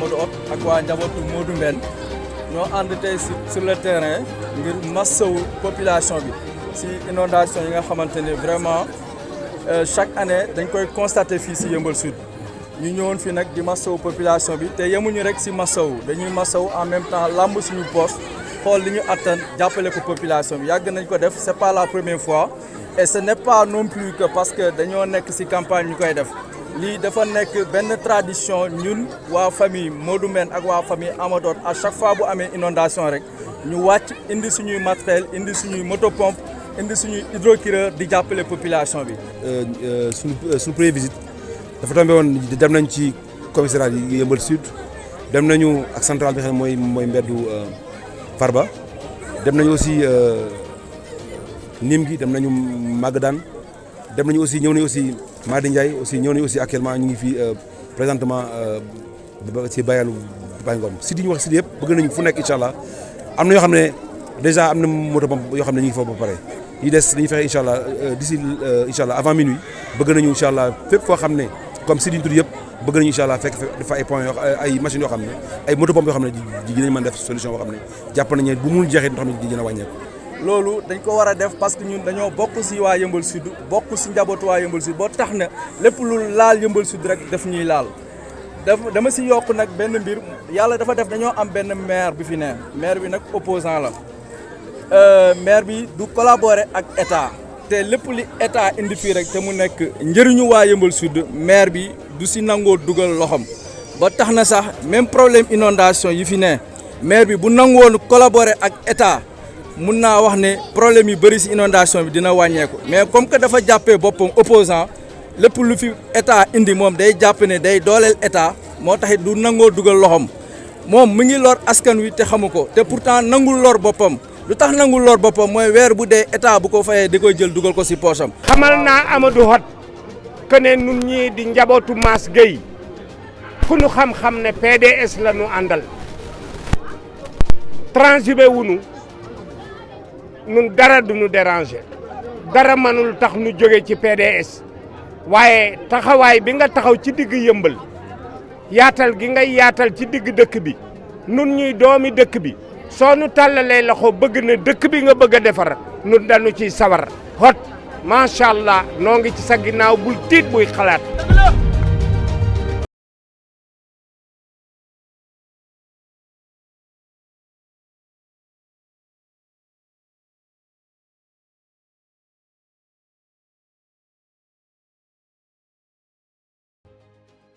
Amadou Hott ak waa njabootu Modou Bene ñoo ànd tey sur le terrain ngir massawu population bi si inondation yi nga xamante ne vraiment chaque année dañ koy constater fii si Yeumbeul Sud ñu ñëwoon fi nag di massawu population bi te yemuñu rek si massawu dañuy massawu en même temps lamb suñu poche xool li ñu attan jàppale ko population bi yàgg nañ ko def c'est pas la première fois et ce n'est pas non plus que parce que dañoo nekk si campagne ñu koy def lii dafa nekk benn tradition ñun waa famille Modou Bene ak waa famille Amadou Hott à chaque fois bu amee inondation rek ñu wàcc indi suñuy matériel indi suñuy motopompe indi suñuy hydrocureur di jàppale population bi. suñu première visite dafa tombé woon dem nañ ci commissariat yi Yeumbeul Sud dem nañu ak centrale bi nga xam ne mooy mbeddu Farba dem nañu aussi Nim gi dem nañu Magadan dem nañu aussi ñëw nañu aussi Bara Ndiaye aussi ñëw nañu aussi actuellement ñu ngi fii présentement ci bayalu Baye Ngom Sidy ñu wax Sidy yëpp bëgg nañu fu nekk incha allah am na yoo xam ne déjà am na moto pompe yoo xam ne ñu ngi foofu ba pare yi des dañuy fexe incha allah d'ici incha allah avant minuit bëgg nañu incha allah fépp foo xam ne comme Sidy ñu tudd yëpp bëgg nañu incha allah fekk dafa ay points ay machines yoo xam ne ay moto pompe yoo xam ne dinañ mën def solution boo xam ne jàpp nañu bu mun jeexee ndox mi dina wàññeeku. loolu dañ ko war a def parce que ñun dañoo bokk si waa Yeumbeul Sud bokk si njabootu waa Yeumbeul Sud boo tax na lépp lu laal Yeumbeul Sud rek daf ñuy laal dama si yokk nag benn mbir yàlla dafa def dañoo am benn maire bi fi ne maire bi nag opposant la maire bi du collaborer ak état te lépp li état indi fii rek te mu nekk njëriñu waa Yeumbeul Sud maire bi du si nangoo dugal loxom ba tax na sax même problème inondation yi fi ne maire bi bu nangoon collaborer ak état mun naa wax ne problème yu bëri si inondation bi dina wàññeeku mais comme que dafa jàppee boppam opposant lépp lu fi état indi moom day jàpp ne day dooleel état moo taxit du nangoo dugal loxom moom mu ngi lor askan wi te xamu ko te pourtant nangul lor boppam lu tax nangul lor boppam mooy weer bu dee état bu ko fayee di koy jël dugal ko si poosam. xamal naa Amadou Hott que ne nun ñii di njabootu Mass Gueye ku nu xam-xam ne PDS la nu àndal transhumé wunu nun dara du nu déranger dara mënul tax nu jóge ci PDS waaye taxawaay bi nga taxaw ci digg Yeumbeul yaatal gi ngay yaatal ci digg dëkk bi nun ñuy doomi dëkk bi soo nu tàllalee loxo bëgg na dëkk bi nga bëgg a defar nun dañu ciy sawar Hott macha allah noo ngi ci sa ginnaaw bul tiit buy xalaat.